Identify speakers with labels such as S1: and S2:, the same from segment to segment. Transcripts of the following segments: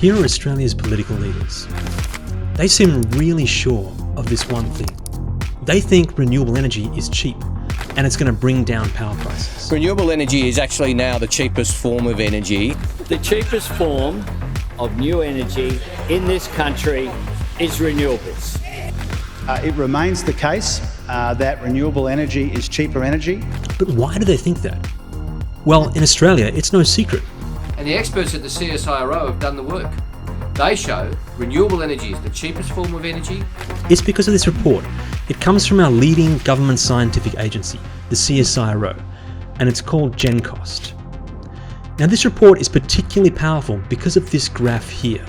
S1: Here are Australia's political leaders. They seem really sure of this one thing. They think renewable energy is cheap and it's going to bring down power prices.
S2: Renewable energy is actually now the cheapest form of energy.
S3: The cheapest form of new energy in this country is renewables.
S4: It remains the case that renewable energy is cheaper energy.
S1: But why do they think that? Well, in Australia, it's no secret.
S5: And the experts at the CSIRO have done the work. They show renewable energy is the cheapest form of energy.
S1: It's because of this report. It comes from our leading government scientific agency, the CSIRO, and it's called GenCost. Now, this report is particularly powerful because of this graph here.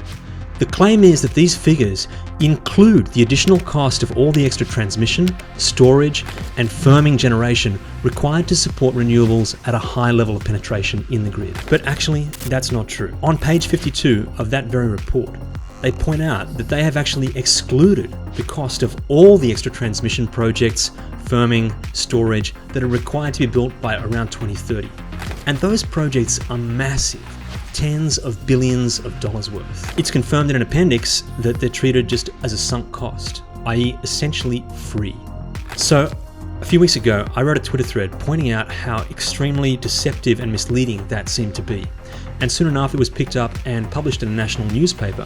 S1: The claim is that these figures include the additional cost of all the extra transmission, storage, and firming generation required to support renewables at a high level of penetration in the grid. But actually, that's not true. On page 52 of that very report, they point out that they have actually excluded the cost of all the extra transmission projects, firming, storage that are required to be built by around 2030. And those projects are massive. Tens of billions of dollars worth. It's confirmed in an appendix that they're treated just as a sunk cost, i.e. essentially free. So, a few weeks ago, I wrote a Twitter thread pointing out how extremely deceptive and misleading that seemed to be. And soon enough, it was picked up and published in a national newspaper.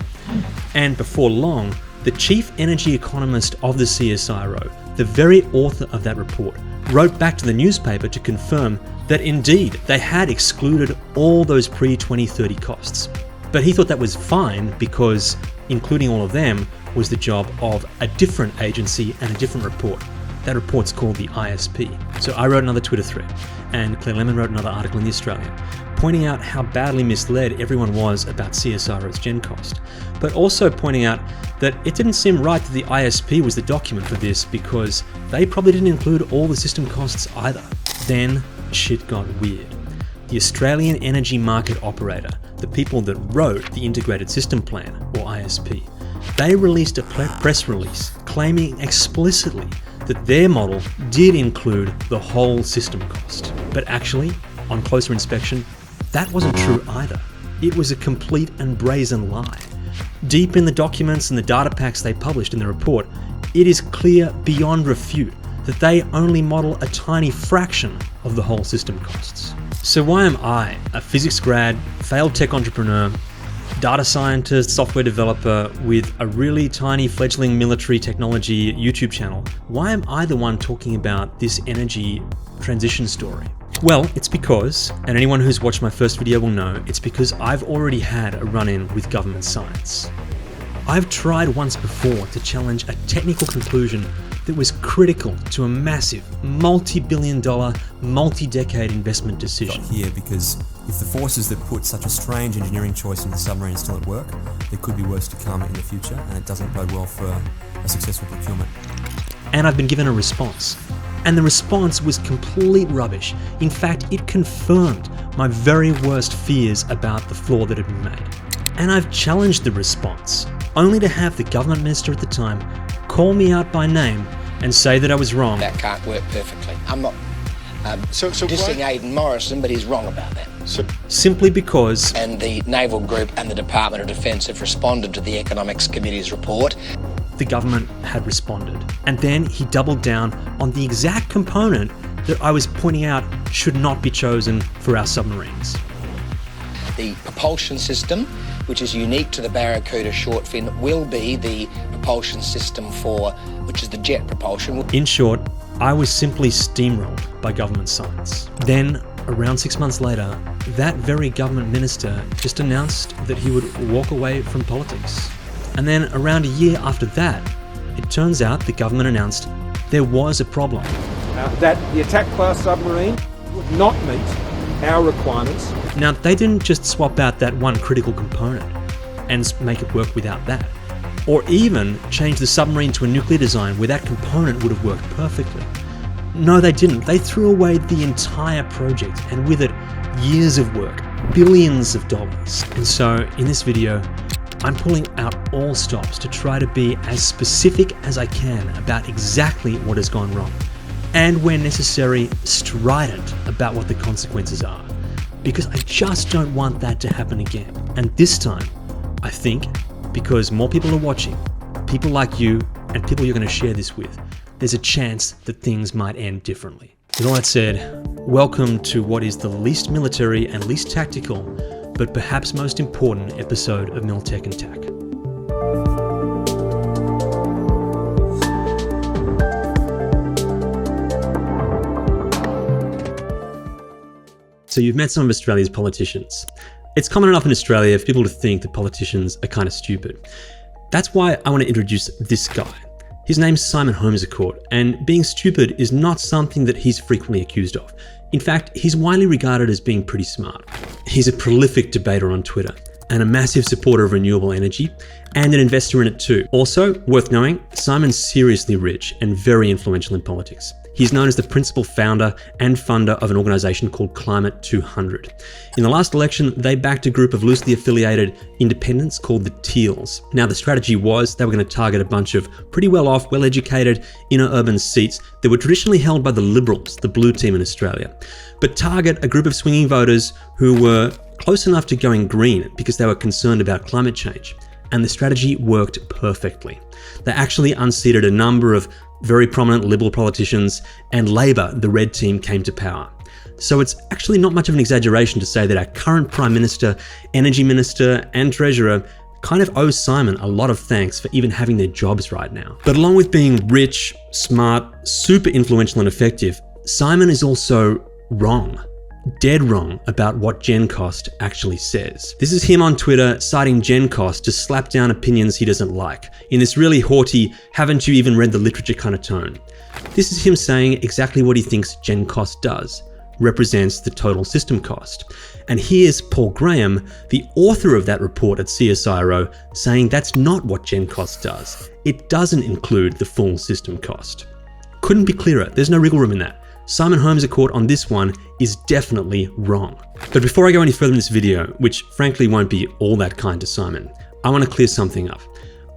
S1: And before long, the chief energy economist of the CSIRO, the very author of that report, wrote back to the newspaper to confirm that indeed they had excluded all those pre-2030 costs. But he thought that was fine because including all of them was the job of a different agency and a different report. That report's called the ISP. So I wrote another Twitter thread, and Claire Lemon wrote another article in The Australian, pointing out how badly misled everyone was about CSIRO's GenCost, but also pointing out that it didn't seem right that the ISP was the document for this because they probably didn't include all the system costs either. Then shit got weird. The Australian Energy Market Operator, the people that wrote the Integrated System Plan, or ISP, they released a press release claiming explicitly that their model did include the whole system cost. But actually, on closer inspection, that wasn't true either. It was a complete and brazen lie. Deep in the documents and the data packs they published in the report, it is clear beyond refute that they only model a tiny fraction of the whole system costs. So why am I, a physics grad, failed tech entrepreneur, data scientist, software developer with a really tiny fledgling military technology YouTube channel, why am I the one talking about this energy transition story? Well, it's because, and anyone who's watched my first video will know, it's because I've already had a run-in with government science. I've tried once before to challenge a technical conclusion that was critical to a massive, multi-billion dollar, multi-decade investment decision.
S6: Here because if the forces that put such a strange engineering choice into the submarine are still at work, there could be worse to come in the future, and it doesn't bode well for a successful procurement.
S1: And I've been given a response. And the response was complete rubbish. In fact, it confirmed my very worst fears about the flaw that had been made. And I've challenged the response, only to have the government minister at the time call me out by name and say that I was wrong.
S7: That can't work perfectly. I'm not dissing Aidan Morrison, but he's wrong about that.
S1: Simply because...
S7: And the Naval Group and the Department of Defence have responded to the Economics Committee's report.
S1: The government had responded. And then he doubled down on the exact component that I was pointing out should not be chosen for our submarines.
S7: The propulsion system, which is unique to the Barracuda short fin, will be the propulsion system which is the jet propulsion.
S1: In short, I was simply steamrolled by government science. Then, around 6 months later, that very government minister just announced that he would walk away from politics. And then around a year after that, it turns out the government announced there was a problem.
S8: That the attack class submarine would not meet our requirements.
S1: Now, they didn't just swap out that one critical component and make it work without that, or even change the submarine to a nuclear design where that component would have worked perfectly. No, they didn't. They threw away the entire project, and with it, years of work, billions of dollars. And so, in this video, I'm pulling out all stops to try to be as specific as I can about exactly what has gone wrong, and where necessary, strident about what the consequences are. Because I just don't want that to happen again. And this time, I think because more people are watching, people like you and people you're going to share this with, there's a chance that things might end differently. With all that said, welcome to what is the least military and least tactical, but perhaps most important episode of Miltech and Tac. So you've met some of Australia's politicians. It's common enough in Australia for people to think that politicians are kind of stupid. That's why I want to introduce this guy. His name's Simon Holmes-A-Court, and being stupid is not something that he's frequently accused of. In fact, he's widely regarded as being pretty smart. He's a prolific debater on Twitter, and a massive supporter of renewable energy, and an investor in it too. Also, worth knowing, Simon's seriously rich and very influential in politics. He's known as the principal founder and funder of an organisation called Climate 200. In the last election, they backed a group of loosely affiliated independents called the Teals. Now, the strategy was they were going to target a bunch of pretty well-off, well-educated, inner urban seats that were traditionally held by the Liberals, the blue team in Australia, but target a group of swinging voters who were close enough to going green because they were concerned about climate change. And the strategy worked perfectly. They actually unseated a number of very prominent Liberal politicians, and Labor, the red team, came to power. So it's actually not much of an exaggeration to say that our current Prime Minister, Energy Minister, and Treasurer kind of owe Simon a lot of thanks for even having their jobs right now. But along with being rich, smart, super influential and effective, Simon is also wrong. Dead wrong about what GenCost actually says. This is him on Twitter citing GenCost to slap down opinions he doesn't like, in this really haughty, haven't you even read the literature kind of tone. This is him saying exactly what he thinks GenCost does, represents the total system cost. And here's Paul Graham, the author of that report at CSIRO, saying that's not what GenCost does. It doesn't include the full system cost. Couldn't be clearer, there's no wriggle room in that. Simon Holmes-A-Court on this one is definitely wrong. But before I go any further in this video, which frankly won't be all that kind to Simon, I want to clear something up.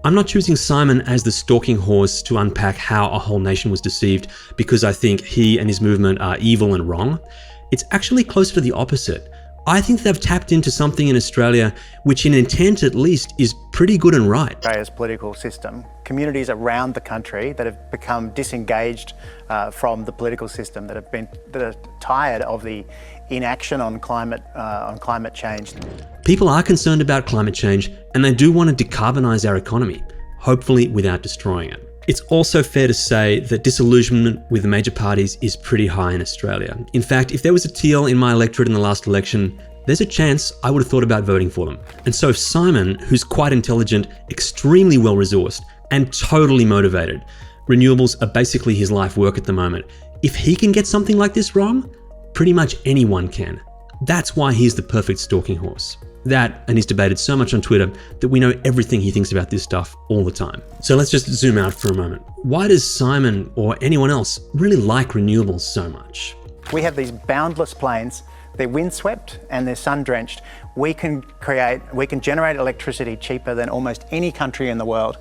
S1: I'm not choosing Simon as the stalking horse to unpack how a whole nation was deceived because I think he and his movement are evil and wrong. It's actually closer to the opposite. I think they've tapped into something in Australia which in intent at least is pretty good and right.
S4: Australia's political system, communities around the country that have become disengaged from the political system, that are tired of the inaction on climate change.
S1: People are concerned about climate change and they do want to decarbonise our economy, hopefully without destroying it. It's also fair to say that disillusionment with the major parties is pretty high in Australia. In fact, if there was a Teal in my electorate in the last election, there's a chance I would have thought about voting for them. And so if Simon, who's quite intelligent, extremely well-resourced, and totally motivated, renewables are basically his life work at the moment, if he can get something like this wrong, pretty much anyone can. That's why he's the perfect stalking horse. That, and he's debated so much on Twitter that we know everything he thinks about this stuff all the time. So let's just zoom out for a moment. Why does Simon or anyone else really like renewables so much?
S4: We have these boundless plains, they're windswept and they're sun-drenched. We can generate electricity cheaper than almost any country in the world.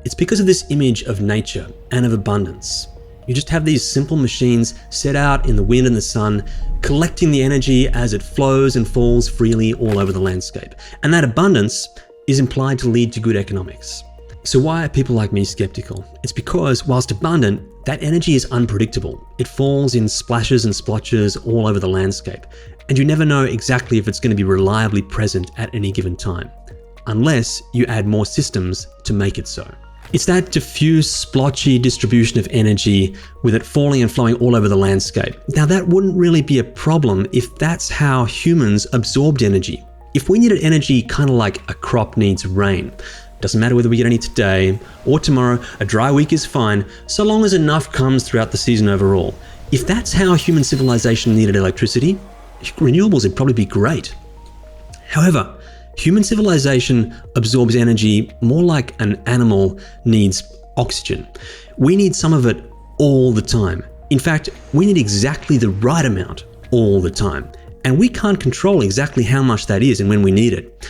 S1: It's because of this image of nature and of abundance. You just have these simple machines set out in the wind and the sun, collecting the energy as it flows and falls freely all over the landscape. And that abundance is implied to lead to good economics. So why are people like me skeptical? It's because whilst abundant, that energy is unpredictable. It falls in splashes and splotches all over the landscape, and you never know exactly if it's going to be reliably present at any given time, unless you add more systems to make it so. It's that diffuse, splotchy distribution of energy with it falling and flowing all over the landscape. Now that wouldn't really be a problem if that's how humans absorbed energy. If we needed energy kind of like a crop needs rain, doesn't matter whether we get any today or tomorrow, a dry week is fine, so long as enough comes throughout the season overall. If that's how human civilization needed electricity, renewables would probably be great. However, human civilization absorbs energy more like an animal needs oxygen. We need some of it all the time. In fact, we need exactly the right amount all the time. And we can't control exactly how much that is and when we need it.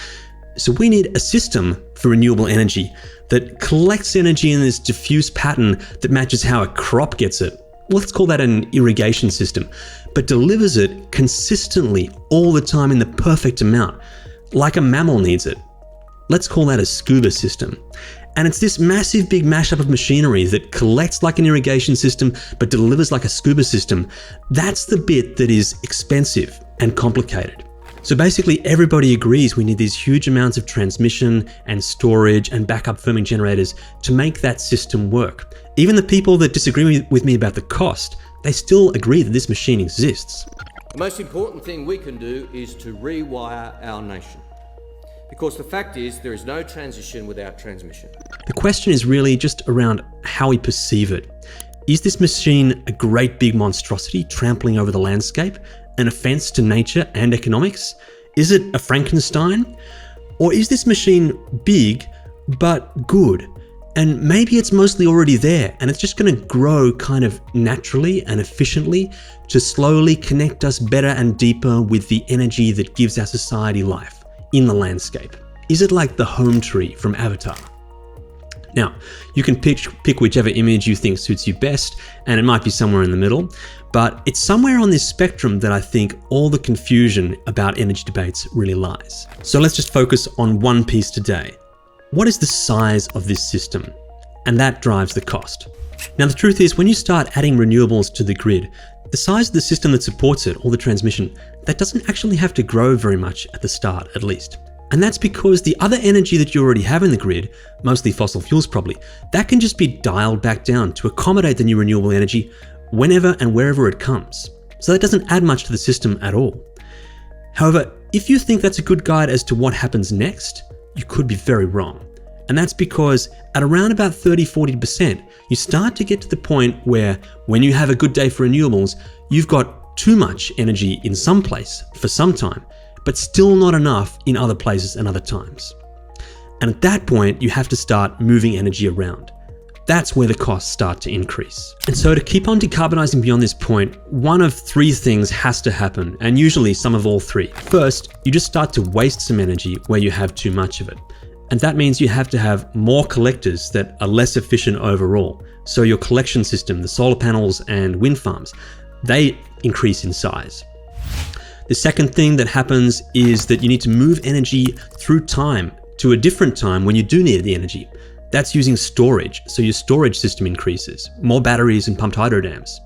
S1: So we need a system for renewable energy that collects energy in this diffuse pattern that matches how a crop gets it. Let's call that an irrigation system, but delivers it consistently all the time in the perfect amount, like a mammal needs it. Let's call that a Scuba system. And it's this massive big mashup of machinery that collects like an irrigation system but delivers like a Scuba system. That's the bit that is expensive and complicated. So basically everybody agrees we need these huge amounts of transmission and storage and backup firming generators to make that system work. Even the people that disagree with me about the cost, they still agree that this machine exists.
S5: The most important thing we can do is to rewire our nation. Because the fact is, there is no transition without transmission.
S1: The question is really just around how we perceive it. Is this machine a great big monstrosity trampling over the landscape, an offense to nature and economics? Is it a Frankenstein? Or is this machine big but good? And maybe it's mostly already there and it's just going to grow kind of naturally and efficiently to slowly connect us better and deeper with the energy that gives our society life in the landscape. Is it like the home tree from Avatar? Now, you can pick whichever image you think suits you best, and it might be somewhere in the middle, but it's somewhere on this spectrum that I think all the confusion about energy debates really lies. So let's just focus on one piece today. What is the size of this system? And that drives the cost. Now, the truth is, when you start adding renewables to the grid, the size of the system that supports it, or the transmission, that doesn't actually have to grow very much at the start, at least. And that's because the other energy that you already have in the grid, mostly fossil fuels probably, that can just be dialed back down to accommodate the new renewable energy whenever and wherever it comes. So that doesn't add much to the system at all. However, if you think that's a good guide as to what happens next, you could be very wrong. And that's because at around about 30-40%, you start to get to the point where when you have a good day for renewables, you've got too much energy in some place for some time, but still not enough in other places and other times. And at that point, you have to start moving energy around. That's where the costs start to increase. And so to keep on decarbonizing beyond this point, one of three things has to happen, and usually some of all three. First, you just start to waste some energy where you have too much of it. And that means you have to have more collectors that are less efficient overall. So your collection system, the solar panels and wind farms, they increase in size. The second thing that happens is that you need to move energy through time to a different time when you do need the energy. That's using storage, so your storage system increases, more batteries and pumped hydro dams.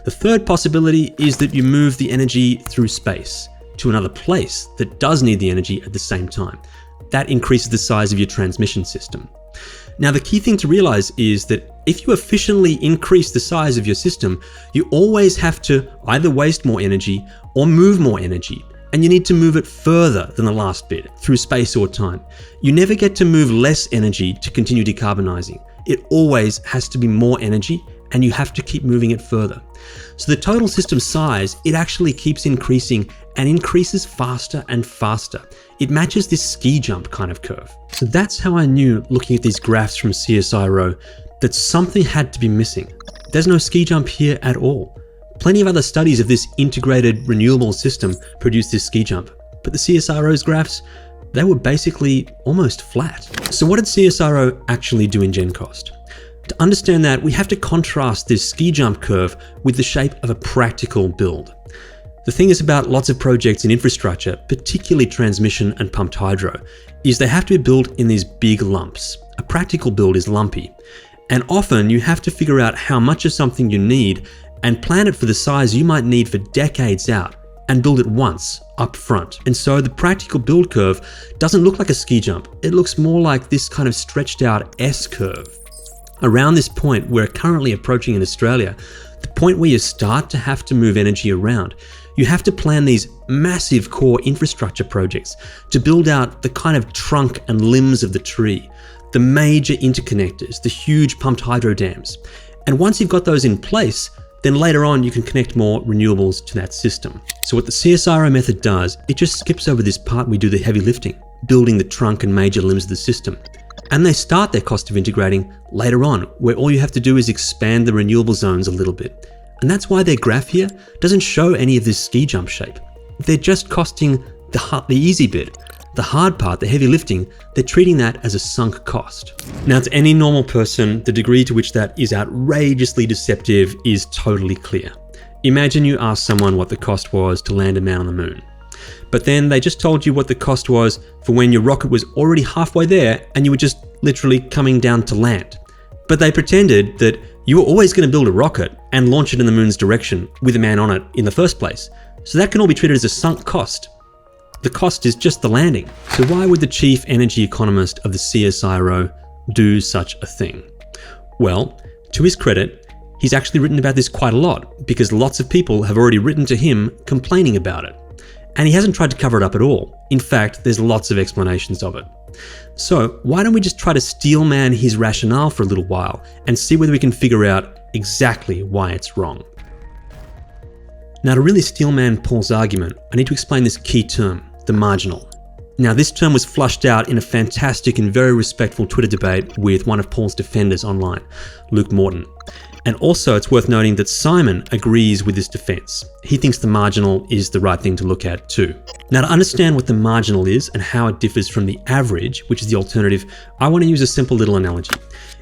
S1: The third possibility is that you move the energy through space to another place that does need the energy at the same time. That increases the size of your transmission system. Now, the key thing to realize is that if you efficiently increase the size of your system, you always have to either waste more energy or move more energy. And you need to move it further than the last bit, through space or time. You never get to move less energy to continue decarbonizing. It always has to be more energy, and you have to keep moving it further. So the total system size, it actually keeps increasing and increases faster and faster. It matches this ski jump kind of curve. So that's how I knew, looking at these graphs from CSIRO, that something had to be missing. There's no ski jump here at all. Plenty of other studies of this integrated renewable system produced this ski jump, but the CSIRO's graphs, they were basically almost flat. So what did CSIRO actually do in GenCost? To understand that, we have to contrast this ski jump curve with the shape of a practical build. The thing is about lots of projects in infrastructure, particularly transmission and pumped hydro, is they have to be built in these big lumps. A practical build is lumpy. And often you have to figure out how much of something you need and plan it for the size you might need for decades out and build it once up front. And so the practical build curve doesn't look like a ski jump. It looks more like this kind of stretched out S curve. Around this point we're currently approaching in Australia, the point where you start to have to move energy around, you have to plan these massive core infrastructure projects to build out the kind of trunk and limbs of the tree, the major interconnectors, the huge pumped hydro dams. And once you've got those in place, then later on you can connect more renewables to that system. So what the CSIRO method does, it just skips over this part we do the heavy lifting, building the trunk and major limbs of the system. And they start their cost of integrating later on, where all you have to do is expand the renewable zones a little bit. And that's why their graph here doesn't show any of this ski jump shape. They're just costing the easy bit. The hard part, the heavy lifting, they're treating that as a sunk cost. Now, to any normal person, the degree to which that is outrageously deceptive is totally clear. Imagine you ask someone what the cost was to land a man on the moon. But then they just told you what the cost was for when your rocket was already halfway there and you were just literally coming down to land. But they pretended that you were always going to build a rocket and launch it in the moon's direction with a man on it in the first place. So that can all be treated as a sunk cost. The cost is just the landing. So why would the chief energy economist of the CSIRO do such a thing? Well, to his credit, he's actually written about this quite a lot because lots of people have already written to him complaining about it. And he hasn't tried to cover it up at all. In fact, there's lots of explanations of it. So why don't we just try to steelman his rationale for a little while and see whether we can figure out exactly why it's wrong. Now, to really steelman Paul's argument, I need to explain this key term, the marginal. Now, this term was flushed out in a fantastic and very respectful Twitter debate with one of Paul's defenders online, Luke Morton. And also, it's worth noting that Simon agrees with this defense. He thinks the marginal is the right thing to look at too. Now, to understand what the marginal is and how it differs from the average, which is the alternative, I want to use a simple little analogy.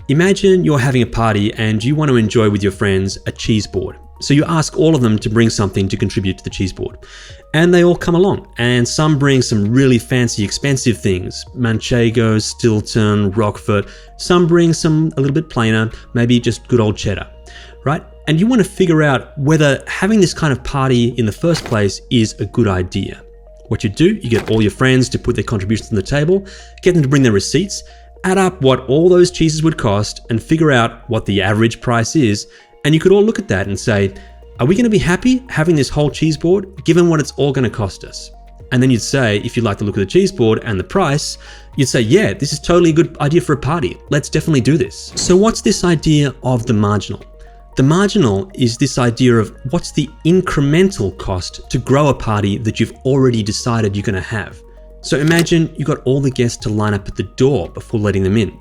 S1: Imagine you're having a party and you want to enjoy with your friends a cheese board. So you ask all of them to bring something to contribute to the cheese board. And they all come along, and some bring some really fancy, expensive things. Manchego, Stilton, Roquefort. Some bring some a little bit plainer, maybe just good old cheddar, right? And you want to figure out whether having this kind of party in the first place is a good idea. What you do, you get all your friends to put their contributions on the table, get them to bring their receipts, add up what all those cheeses would cost, and figure out what the average price is. And you could all look at that and say, are we going to be happy having this whole cheese board given what it's all going to cost us? And then you'd say, if you like the look of the cheese board and the price, you'd say, yeah, this is totally a good idea for a party. Let's definitely do this. So what's this idea of the marginal? The marginal is this idea of what's the incremental cost to grow a party that you've already decided you're going to have. So imagine you got all the guests to line up at the door before letting them in.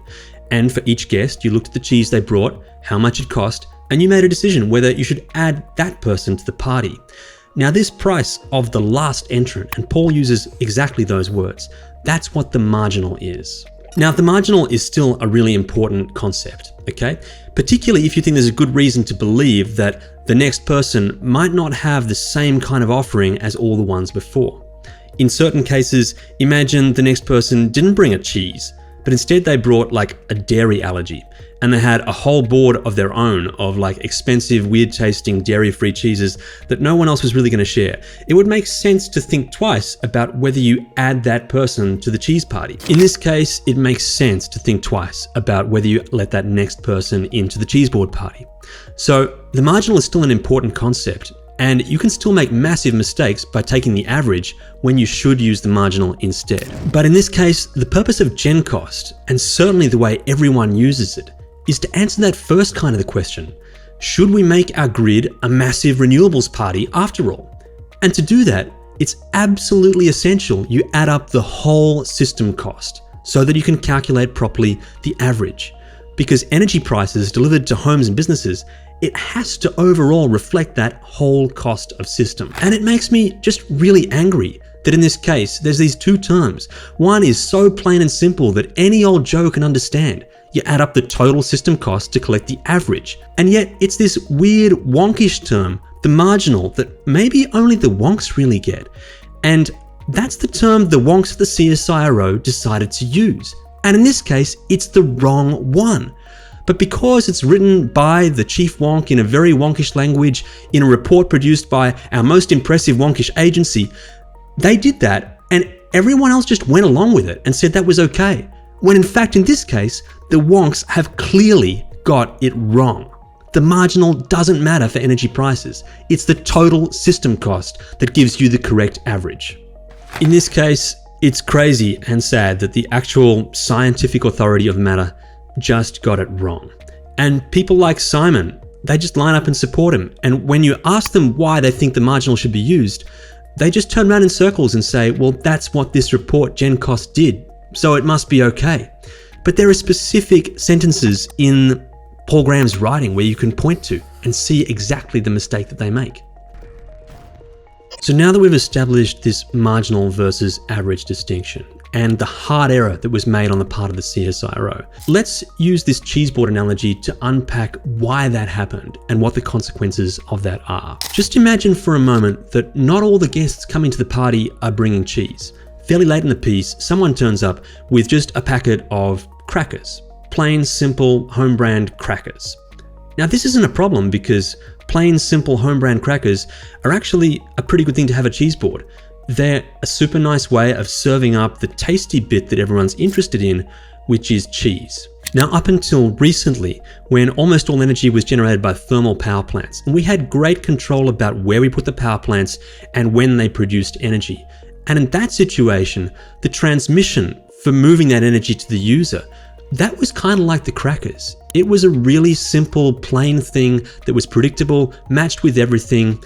S1: And for each guest, you looked at the cheese they brought, how much it cost, and you made a decision whether you should add that person to the party. Now, this price of the last entrant, and Paul uses exactly those words, that's what the marginal is. Now, the marginal is still a really important concept, okay? Particularly if you think there's a good reason to believe that the next person might not have the same kind of offering as all the ones before. In certain cases, imagine the next person didn't bring a cheese, but instead they brought like a dairy allergy, and they had a whole board of their own of like expensive, weird tasting dairy-free cheeses that no one else was really going to share. It would make sense to think twice about whether you add that person to the cheese party. In this case, it makes sense to think twice about whether you let that next person into the cheese board party. So the marginal is still an important concept, and you can still make massive mistakes by taking the average when you should use the marginal instead. But in this case, the purpose of GenCost, and certainly the way everyone uses it, is to answer that first kind of the question. Should we make our grid a massive renewables party after all? And to do that, it's absolutely essential you add up the whole system cost so that you can calculate properly the average. Because energy prices delivered to homes and businesses, it has to overall reflect that whole cost of system. And it makes me just really angry that in this case, there's these two terms. One is so plain and simple that any old Joe can understand. You add up the total system cost to collect the average. And yet it's this weird wonkish term, the marginal, that maybe only the wonks really get. And that's the term the wonks of the CSIRO decided to use. And in this case, it's the wrong one. But because it's written by the chief wonk in a very wonkish language in a report produced by our most impressive wonkish agency, they did that and everyone else just went along with it and said that was okay. When in fact, in this case, the wonks have clearly got it wrong. The marginal doesn't matter for energy prices. It's the total system cost that gives you the correct average. In this case, it's crazy and sad that the actual scientific authority of matter just got it wrong. And people like Simon, they just line up and support him. And when you ask them why they think the marginal should be used, they just turn around in circles and say, well, that's what this report GenCost did, so it must be okay. But there are specific sentences in Paul Graham's writing where you can point to and see exactly the mistake that they make. So now that we've established this marginal versus average distinction, and the hard error that was made on the part of the CSIRO. Let's use this cheese board analogy to unpack why that happened and what the consequences of that are. Just imagine for a moment that not all the guests coming to the party are bringing cheese. Fairly late in the piece, someone turns up with just a packet of crackers. Plain, simple, home brand crackers. Now this isn't a problem because plain, simple, home brand crackers are actually a pretty good thing to have at cheese board. They're a super nice way of serving up the tasty bit that everyone's interested in, which is cheese. Now, up until recently, when almost all energy was generated by thermal power plants, and we had great control about where we put the power plants and when they produced energy. And in that situation, the transmission for moving that energy to the user, that was kind of like the crackers. It was a really simple, plain thing that was predictable, matched with everything,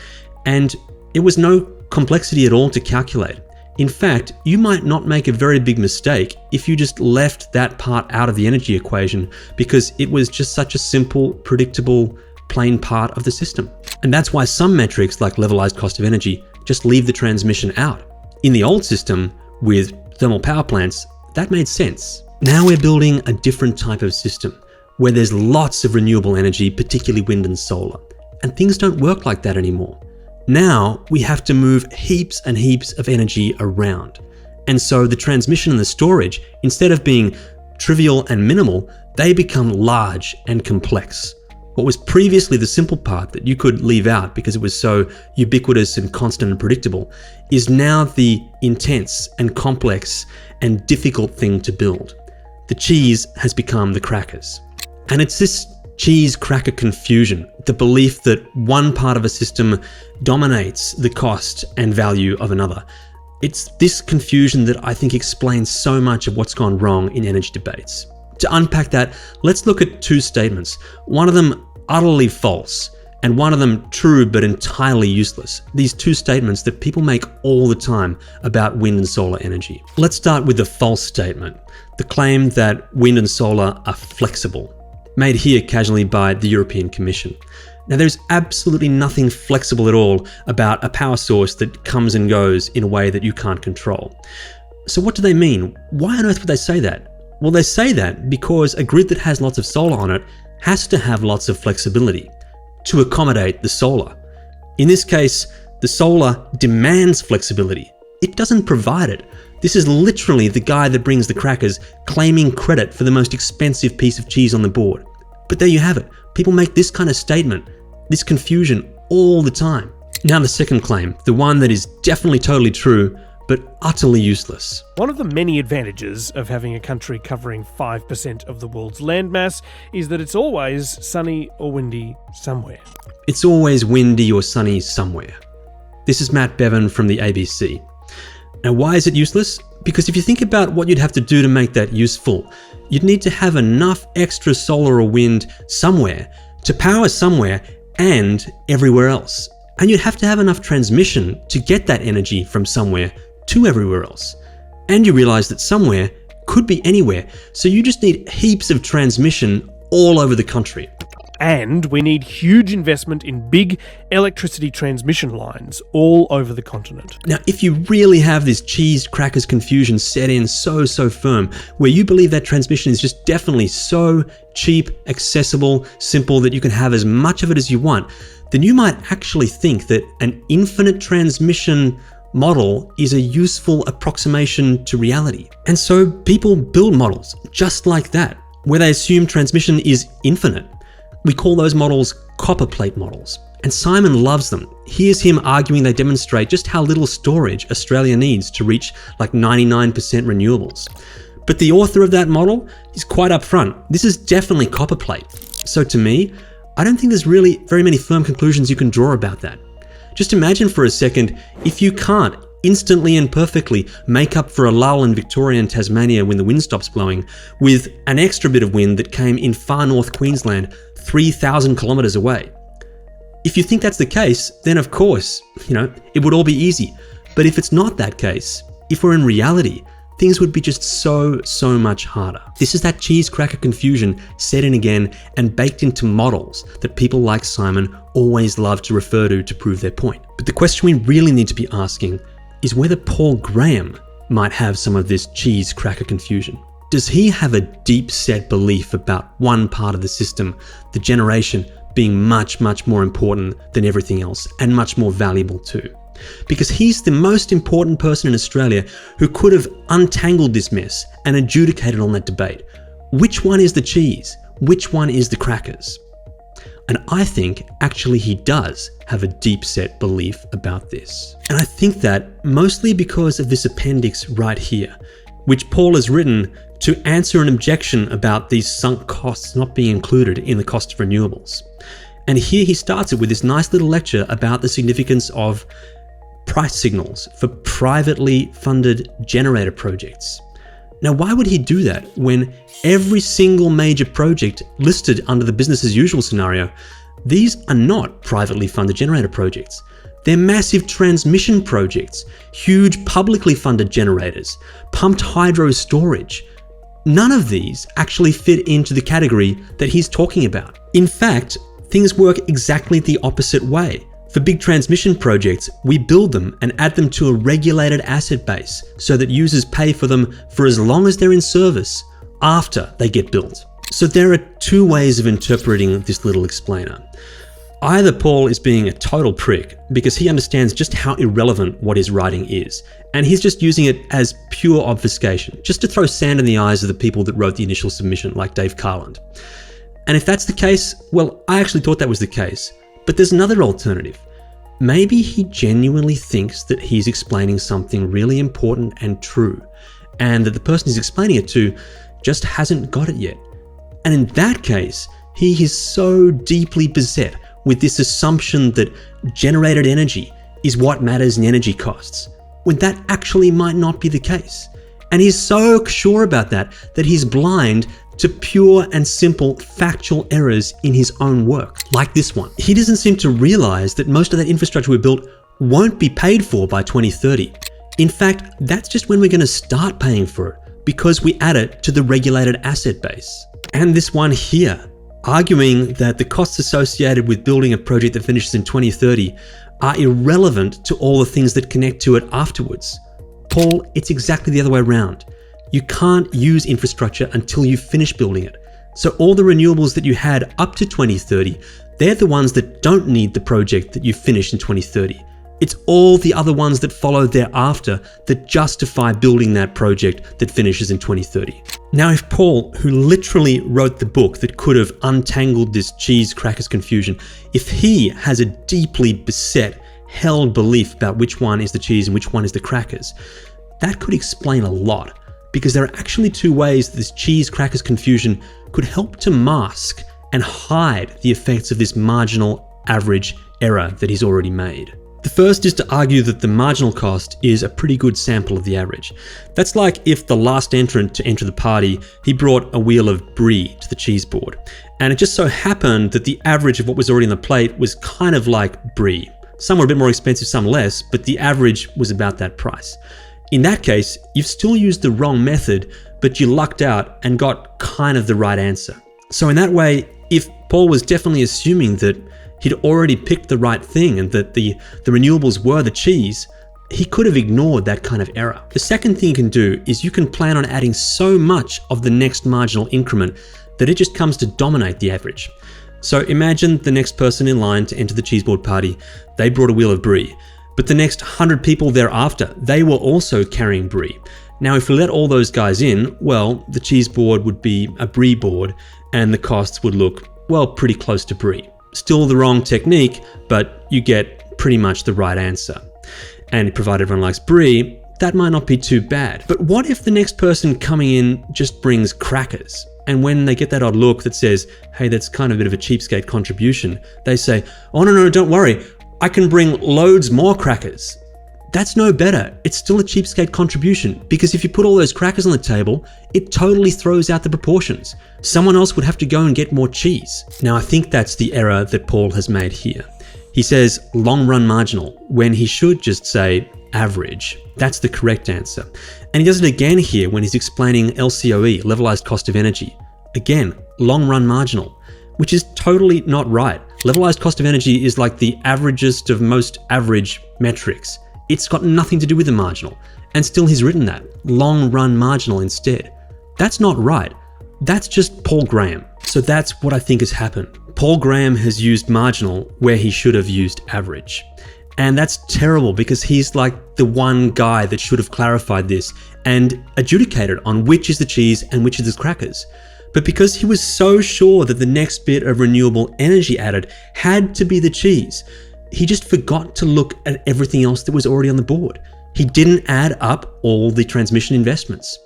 S1: and it was no complexity at all to calculate. In fact, you might not make a very big mistake if you just left that part out of the energy equation because it was just such a simple, predictable, plain part of the system. And that's why some metrics like levelized cost of energy just leave the transmission out. In the old system with thermal power plants, that made sense. Now we're building a different type of system where there's lots of renewable energy, particularly wind and solar, and things don't work like that anymore. Now we have to move heaps and heaps of energy around. And so the transmission and the storage, instead of being trivial and minimal, they become large and complex. What was previously the simple part that you could leave out because it was so ubiquitous and constant and predictable is now the intense and complex and difficult thing to build. The cheese has become the crackers. And it's this cheese cracker confusion, the belief that one part of a system dominates the cost and value of another. It's this confusion that I think explains so much of what's gone wrong in energy debates. To unpack that, let's look at two statements. One of them utterly false, and one of them true but entirely useless. These two statements that people make all the time about wind and solar energy. Let's start with the false statement, the claim that wind and solar are flexible, made here casually by the European Commission. Now there's absolutely nothing flexible at all about a power source that comes and goes in a way that you can't control. So what do they mean? Why on earth would they say that? Well, they say that because a grid that has lots of solar on it has to have lots of flexibility to accommodate the solar. In this case, the solar demands flexibility. It doesn't provide it. This is literally the guy that brings the crackers claiming credit for the most expensive piece of cheese on the board. But there you have it. People make this kind of statement, this confusion all the time. Now the second claim, the one that is definitely totally true, but utterly useless.
S9: One of the many advantages of having a country covering 5% of the world's landmass is that it's always sunny or windy somewhere.
S1: It's always windy or sunny somewhere. This is Matt Bevan from the ABC. Now, why is it useless? Because if you think about what you'd have to do to make that useful, you'd need to have enough extra solar or wind somewhere to power somewhere and everywhere else. And you'd have to have enough transmission to get that energy from somewhere to everywhere else. And you realize that somewhere could be anywhere, so you just need heaps of transmission all over the country.
S9: And we need huge investment in big electricity transmission lines all over the continent.
S1: Now, if you really have this cheese crackers confusion set in so firm, where you believe that transmission is just definitely so cheap, accessible, simple that you can have as much of it as you want, then you might actually think that an infinite transmission model is a useful approximation to reality. And so people build models just like that, where they assume transmission is infinite. We call those models copper plate models. And Simon loves them. Here's him arguing they demonstrate just how little storage Australia needs to reach like 99% renewables. But the author of that model is quite upfront. This is definitely copper plate. So to me, I don't think there's really very many firm conclusions you can draw about that. Just imagine for a second if you can't instantly and perfectly make up for a lull in Victoria and Tasmania when the wind stops blowing with an extra bit of wind that came in far north Queensland 3,000 kilometers away. If you think that's the case, then of course, it would all be easy. But if it's not that case, if we're in reality, things would be just so much harder. This is that cheese cracker confusion set in again and baked into models that people like Simon always love to refer to prove their point. But the question we really need to be asking is whether Paul Graham might have some of this cheese cracker confusion? Does he have a deep set belief about one part of the system, the generation, being much, much more important than everything else and much more valuable too? Because he's the most important person in Australia who could have untangled this mess and adjudicated on that debate. Which one is the cheese? Which one is the crackers? And I think actually he does have a deep set belief about this. And I think that mostly because of this appendix right here, which Paul has written to answer an objection about these sunk costs not being included in the cost of renewables. And here he starts it with this nice little lecture about the significance of price signals for privately funded generator projects. Now, why would he do that when every single major project listed under the business as usual scenario, these are not privately funded generator projects. They're massive transmission projects, huge publicly funded generators, pumped hydro storage. None of these actually fit into the category that he's talking about. In fact, things work exactly the opposite way. For big transmission projects, we build them and add them to a regulated asset base so that users pay for them for as long as they're in service after they get built. So there are two ways of interpreting this little explainer. Either Paul is being a total prick because he understands just how irrelevant what his writing is, and he's just using it as pure obfuscation, just to throw sand in the eyes of the people that wrote the initial submission, like Dave Carland. And if that's the case, well, I actually thought that was the case. But there's another alternative. Maybe he genuinely thinks that he's explaining something really important and true, and that the person he's explaining it to just hasn't got it yet. And in that case, he is so deeply beset with this assumption that generated energy is what matters in energy costs, when that actually might not be the case. And he's so sure about that he's blind to pure and simple factual errors in his own work, like this one. He doesn't seem to realize that most of that infrastructure we built won't be paid for by 2030. In fact, that's just when we're going to start paying for it, because we add it to the regulated asset base. And this one here, arguing that the costs associated with building a project that finishes in 2030 are irrelevant to all the things that connect to it afterwards. Paul, it's exactly the other way around. You can't use infrastructure until you finish building it. So all the renewables that you had up to 2030, they're the ones that don't need the project that you finish in 2030. It's all the other ones that follow thereafter that justify building that project that finishes in 2030. Now, if Paul, who literally wrote the book that could have untangled this cheese crackers confusion, if he has a deeply beset, held belief about which one is the cheese and which one is the crackers, that could explain a lot. Because there are actually two ways that this cheese crackers confusion could help to mask and hide the effects of this marginal average error that he's already made. The first is to argue that the marginal cost is a pretty good sample of the average. That's like if the last entrant to enter the party, he brought a wheel of brie to the cheese board. And it just so happened that the average of what was already on the plate was kind of like brie. Some were a bit more expensive, some less, but the average was about that price. In that case, you've still used the wrong method, but you lucked out and got kind of the right answer. So in that way, if Paul was definitely assuming that he'd already picked the right thing and that the renewables were the cheese, he could have ignored that kind of error. The second thing you can do is you can plan on adding so much of the next marginal increment that it just comes to dominate the average. So imagine the next person in line to enter the cheese board party, they brought a wheel of brie. But the next 100 people thereafter, they were also carrying brie. Now, if we let all those guys in, well, the cheese board would be a brie board and the costs would look, well, pretty close to brie. Still the wrong technique, but you get pretty much the right answer. And provided everyone likes brie, that might not be too bad. But what if the next person coming in just brings crackers? And when they get that odd look that says, hey, that's kind of a bit of a cheapskate contribution, they say, oh, no, don't worry. I can bring loads more crackers. That's no better. It's still a cheapskate contribution because if you put all those crackers on the table, it totally throws out the proportions. Someone else would have to go and get more cheese. Now, I think that's the error that Paul has made here. He says long run marginal when he should just say average. That's the correct answer. And he does it again here when he's explaining LCOE, levelized cost of energy. Again, long run marginal, which is totally not right. Levelized cost of energy is like the averagest of most average metrics. It's got nothing to do with the marginal. And still he's written that, long run marginal instead. That's not right. That's just Paul Graham. So that's what I think has happened. Paul Graham has used marginal where he should have used average. And that's terrible because he's like the one guy that should have clarified this and adjudicated on which is the cheese and which is the crackers. But because he was so sure that the next bit of renewable energy added had to be the cheese, he just forgot to look at everything else that was already on the board. He didn't add up all the transmission investments.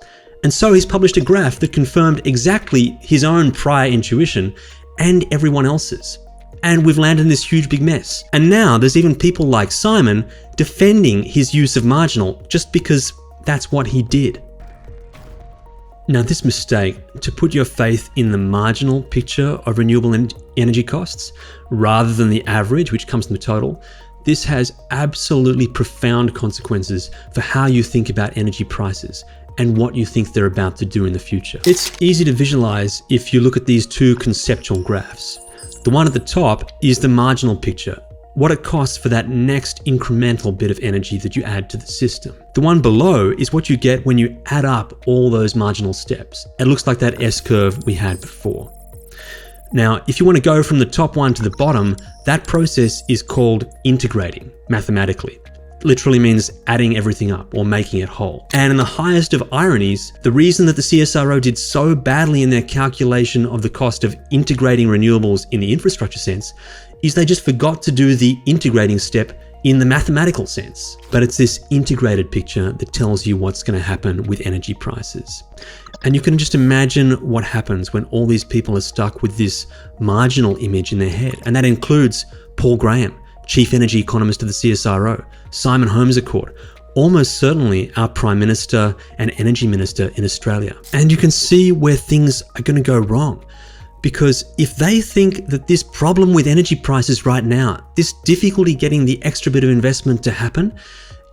S1: And so he's published a graph that confirmed exactly his own prior intuition and everyone else's. And we've landed in this huge big mess. And now there's even people like Simon defending his use of marginal just because that's what he did. Now this mistake to put your faith in the marginal picture of renewable energy costs rather than the average, which comes from the total, this has absolutely profound consequences for how you think about energy prices and what you think they're about to do in the future. It's easy to visualize if you look at these two conceptual graphs. The one at the top is the marginal picture, what it costs for that next incremental bit of energy that you add to the system. The one below is what you get when you add up all those marginal steps. It looks like that S-curve we had before. Now, if you want to go from the top one to the bottom, that process is called integrating mathematically. It literally means adding everything up or making it whole. And in the highest of ironies, the reason that the CSIRO did so badly in their calculation of the cost of integrating renewables in the infrastructure sense is they just forgot to do the integrating step in the mathematical sense. But it's this integrated picture that tells you what's going to happen with energy prices. And you can just imagine what happens when all these people are stuck with this marginal image in their head. And that includes Paul Graham, Chief Energy Economist of the CSIRO, Simon Holmes-A-Court, almost certainly our Prime Minister and Energy Minister in Australia. And you can see where things are going to go wrong. Because if they think that this problem with energy prices right now, this difficulty getting the extra bit of investment to happen,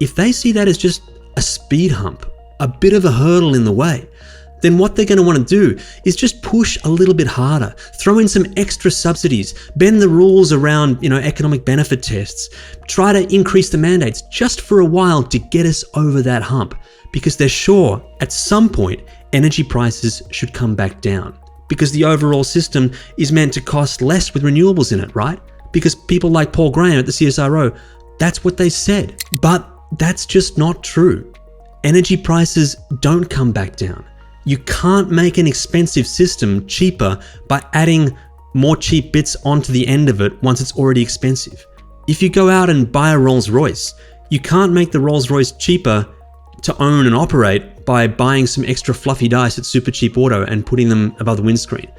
S1: if they see that as just a speed hump, a bit of a hurdle in the way, then what they're going to want to do is just push a little bit harder, throw in some extra subsidies, bend the rules around, economic benefit tests, try to increase the mandates just for a while to get us over that hump, because they're sure at some point energy prices should come back down. Because the overall system is meant to cost less with renewables in it, right? Because people like Paul Graham at the CSIRO, that's what they said. But that's just not true. Energy prices don't come back down. You can't make an expensive system cheaper by adding more cheap bits onto the end of it once it's already expensive. If you go out and buy a Rolls Royce, you can't make the Rolls Royce cheaper to own and operate by buying some extra fluffy dice at Super Cheap Auto and putting them above the windscreen.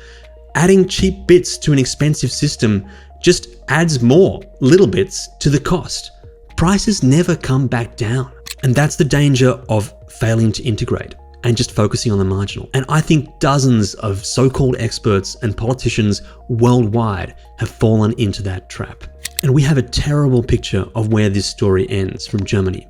S1: Adding cheap bits to an expensive system just adds more little bits to the cost. Prices never come back down. And that's the danger of failing to integrate and just focusing on the marginal. And I think dozens of so-called experts and politicians worldwide have fallen into that trap. And we have a terrible picture of where this story ends from Germany.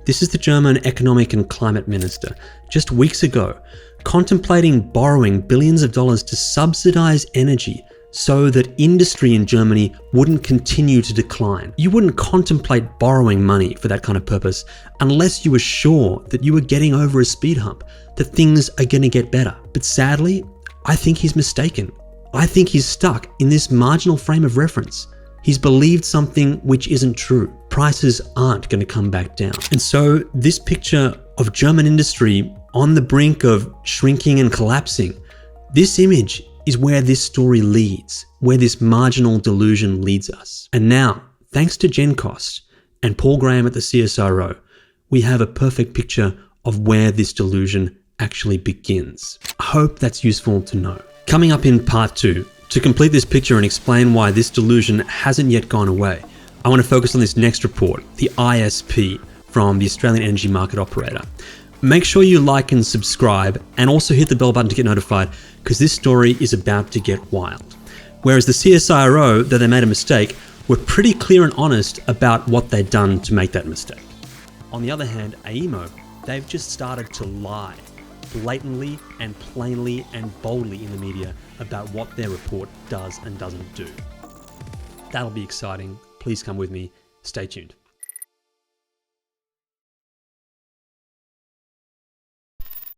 S1: This is the German economic and climate minister, just weeks ago, contemplating borrowing billions of dollars to subsidize energy so that industry in Germany wouldn't continue to decline. You wouldn't contemplate borrowing money for that kind of purpose unless you were sure that you were getting over a speed hump, that things are going to get better. But sadly, I think he's mistaken. I think he's stuck in this marginal frame of reference. He's believed something which isn't true. Prices aren't going to come back down. And so this picture of German industry on the brink of shrinking and collapsing, this image is where this story leads, where this marginal delusion leads us. And now, thanks to GenCost and Paul Graham at the CSIRO, we have a perfect picture of where this delusion actually begins. I hope that's useful to know. Coming up in part 2, to complete this picture and explain why this delusion hasn't yet gone away, I want to focus on this next report, the ISP from the Australian Energy Market Operator. Make sure you like and subscribe and also hit the bell button to get notified, because this story is about to get wild. Whereas the CSIRO, though they made a mistake, were pretty clear and honest about what they'd done to make that mistake. On the other hand, AEMO, they've just started to lie blatantly and plainly and boldly in the media about what their report does and doesn't do. That'll be exciting. Please come with me. Stay tuned.